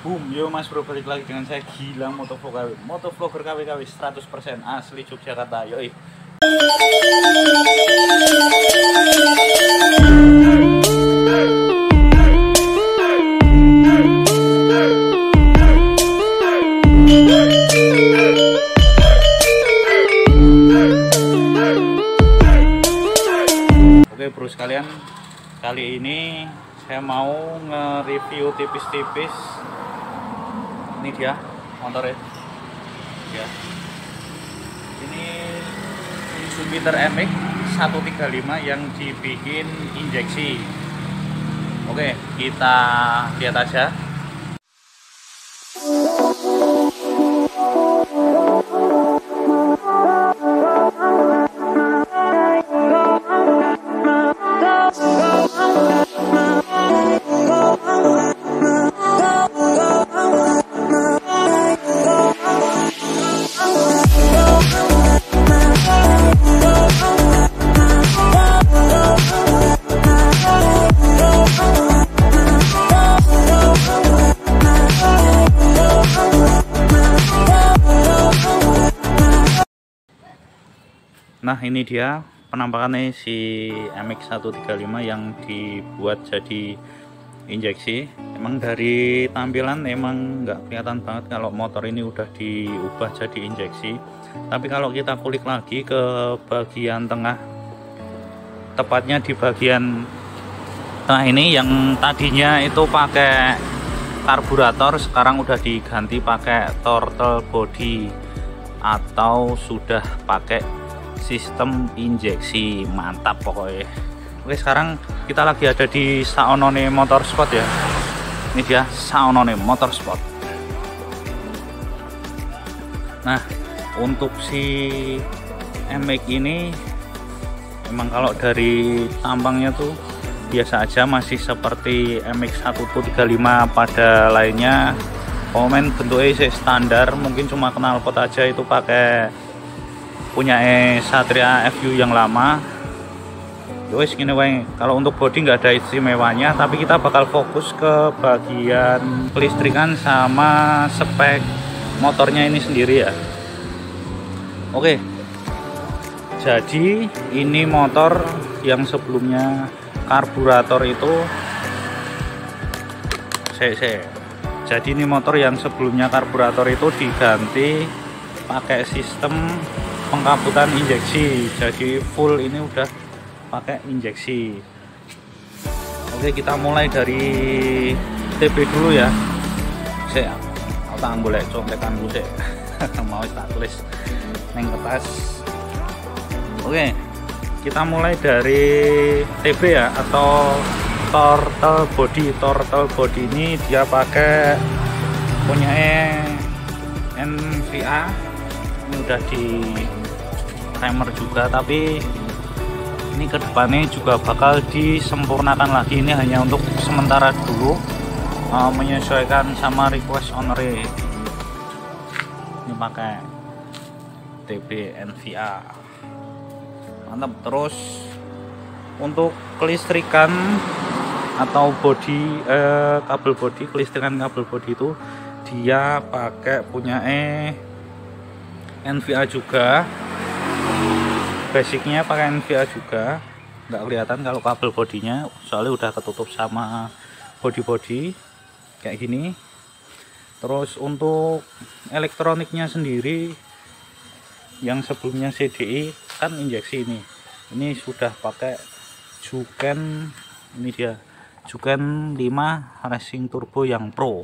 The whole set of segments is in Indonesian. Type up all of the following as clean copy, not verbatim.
Boom, yo Mas Bro, balik lagi dengan saya Gilang Motovlogger KW 100% asli Yogyakarta, yoi. Oke bro sekalian, kali ini saya mau nge-review tipis-tipis. Ini dia motornya ya. Ini Jupiter MX 135 yang dibikin injeksi. Oke, kita lihat aja. Nah ini dia penampakannya si MX135 yang dibuat jadi injeksi. Emang dari tampilan emang nggak kelihatan banget kalau motor ini udah diubah jadi injeksi. Tapi kalau kita kulik lagi ke bagian tengah, tepatnya di bagian tengah ini yang tadinya itu pakai karburator, sekarang udah diganti pakai throttle body atau sudah pakai sistem injeksi. Mantap pokoknya. Oke, sekarang kita lagi ada di Saonone Motorsport ya. Ini dia Saonone Motorsport. Nah untuk si MX ini emang kalau dari tampangnya tuh biasa aja, masih seperti MX135 pada lainnya. Komen bentuknya sih standar, mungkin cuma knalpot aja itu pakai punya Satria FU yang lama. Wes gini wae. Kalau untuk body nggak ada istimewanya, tapi kita bakal fokus ke bagian kelistrikan sama spek motornya ini sendiri ya. Oke, jadi ini motor yang sebelumnya karburator itu jadi ini motor yang sebelumnya karburator itu diganti pakai sistem pengkabutan injeksi, jadi full ini udah pakai injeksi. Oke, kita mulai dari TB dulu ya. Saya tak boleh contekanku sih. Mau tak tulis neng kertas. Oke, kita mulai dari TB ya, atau throttle body. Throttle body ini dia pakai punya NVA. Ini udah di timer juga, tapi ini kedepannya juga bakal disempurnakan lagi. Ini hanya untuk sementara dulu, menyesuaikan sama request owner. Ini pakai TB NVA, mantap. Terus untuk kelistrikan atau body, kabel body, kelistrikan kabel body itu dia pakai punya NVA juga. Basicnya pakai NVA juga, nggak kelihatan kalau kabel bodinya soalnya udah ketutup sama body kayak gini. Terus untuk elektroniknya sendiri yang sebelumnya CDI kan injeksi, ini sudah pakai Juken. Ini dia Juken 5 Racing Turbo yang Pro.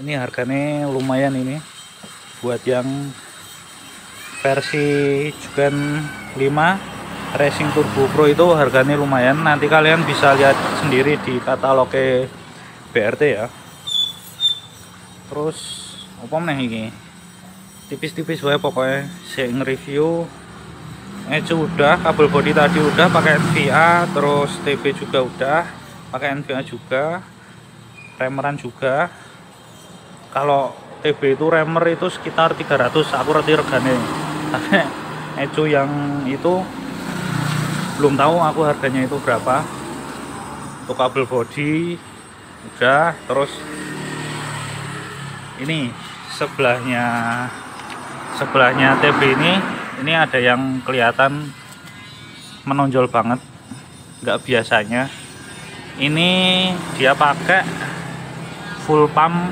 Ini harganya lumayan, ini buat yang versi Juken 5 Racing Turbo Pro itu harganya lumayan. Nanti kalian bisa lihat sendiri di katalog BRT ya. Terus apa nih ini? Tipis-tipis wae pokoknya. Saya nge-review udah, kabel body tadi udah pakai NVA, terus TB juga udah pakai NVA juga, remeran juga. Kalau TB itu remer itu sekitar 300, aku reti regane. Tapi Ecu yang itu belum tahu aku harganya itu berapa. Untuk kabel body udah. Terus ini sebelahnya TB ini ada yang kelihatan menonjol banget, nggak biasanya. Ini dia pakai full pump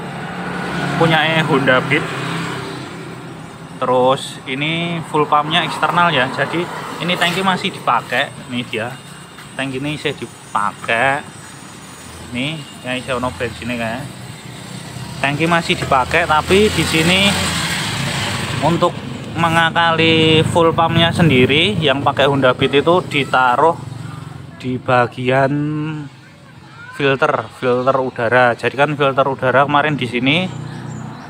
punya Honda Beat. Terus ini full pumpnya eksternal ya, jadi ini tangki masih dipakai. Ini dia tangki ini saya dipakai, nih kayak saya ono bensinnya kayak tangki masih dipakai, tapi di sini untuk mengakali full pumpnya sendiri yang pakai Honda Beat itu ditaruh di bagian filter udara. Jadi kan filter udara kemarin di sini,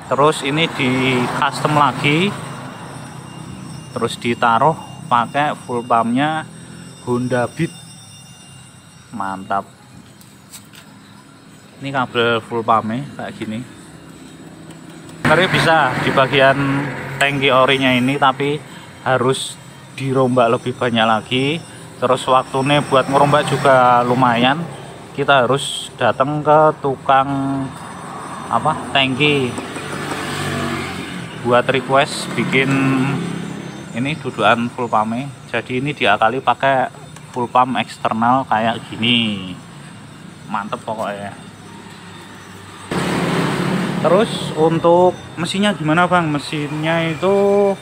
terus ini di custom lagi, terus ditaruh pakai full pumpnya Honda Beat. Mantap. Ini kabel full pumpnya kayak gini. Sebenarnya bisa di bagian tangki orinya ini, tapi harus dirombak lebih banyak lagi. Terus waktunya buat ngerombak juga lumayan. Kita harus datang ke tukang tangki buat request bikin ini dudukan full pumpnya. Jadi ini diakali pakai full pump eksternal kayak gini. Mantep pokoknya. Terus untuk mesinnya gimana bang? Mesinnya itu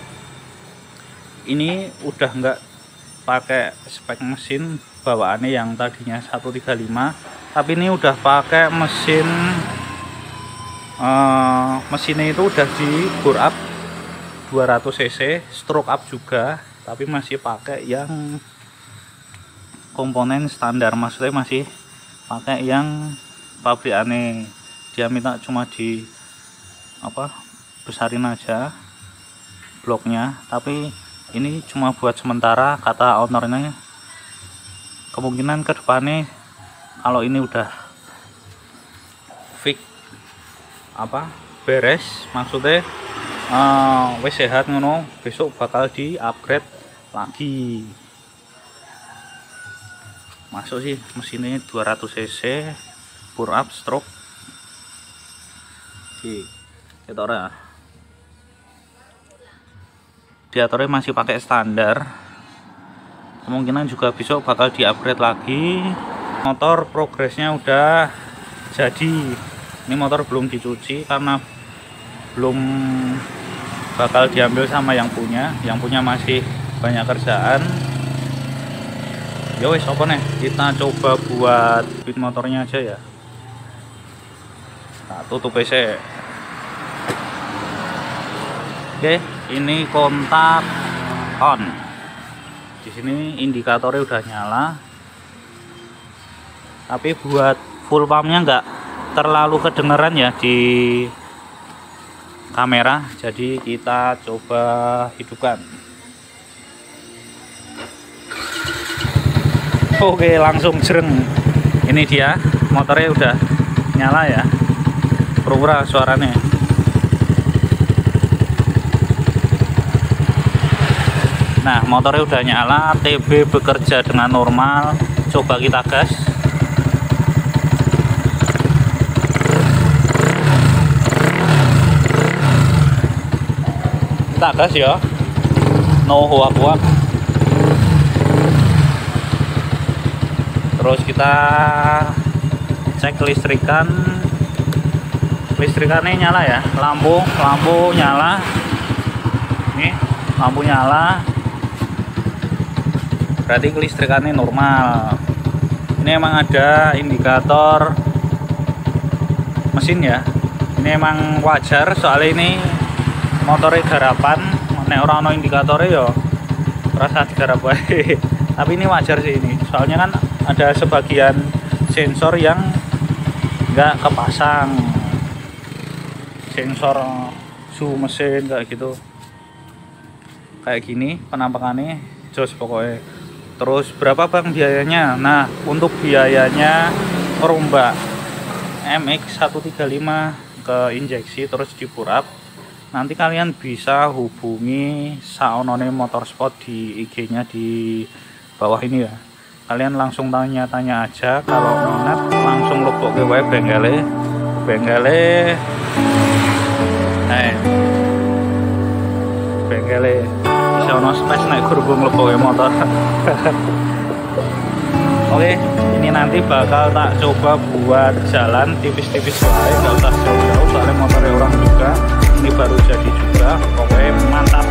ini udah nggak pakai spek mesin bawaannya yang tadinya 135, tapi ini udah pakai mesinnya itu udah di bore up 200 cc, stroke up juga, tapi masih pakai yang komponen standar, maksudnya masih pakai yang pabrikannya. Dia minta cuma di besarin aja bloknya, tapi ini cuma buat sementara, kata ownernya. Kemungkinan ke depannya kalau ini udah fix beres, maksudnya wis sehat ngono, besok bakal di upgrade lagi. Masuk sih mesinnya 200 cc bore up stroke di diatornya masih pakai standar. Kemungkinan juga besok bakal di upgrade lagi. Motor progresnya udah jadi. Ini motor belum dicuci karena belum bakal diambil sama yang punya. Yang punya masih banyak kerjaan. Ya wes, apa nih, kita coba buat speed motornya aja ya. Nah, tutup PC. Oke, ini kontak on. Di sini indikatornya udah nyala, tapi buat full pumpnya nggak terlalu kedengeran ya di kamera, jadi kita coba hidupkan. Oke, langsung jereng. Ini dia motornya udah nyala ya, pura-pura suaranya. Nah, motornya udah nyala, TB bekerja dengan normal. Coba kita gas. Kita gas ya. No huap-huap. Terus kita cek listrikan. Listrikannya nyala ya. Lampu nyala. Nih, lampu nyala. Berarti kelistrikannya normal. Ini emang ada indikator mesin ya. Ini emang wajar, soalnya ini motornya garapan. Nek ora ono indikatornya ya rasa digarap wae. Tapi ini wajar sih ini. Soalnya kan ada sebagian sensor yang nggak kepasang. Sensor suhu mesin kayak gitu. Kayak gini penampakannya jos pokoknya. Terus berapa bang biayanya? Nah, untuk biayanya merombak MX135 ke injeksi terus di bore up, nanti kalian bisa hubungi Saonone Motorsport di IG-nya di bawah ini ya. kalian langsung tanya-tanya aja, kalau minat langsung lebok ke wae bengkele bengkele bisa ono space naik gerbong lebok ke motor. Oke, ini nanti bakal tak coba buat jalan tipis-tipis wae, gak usah jauh-jauh soalnya motornya orang juga, ini baru jadi juga. Pokoknya mantap.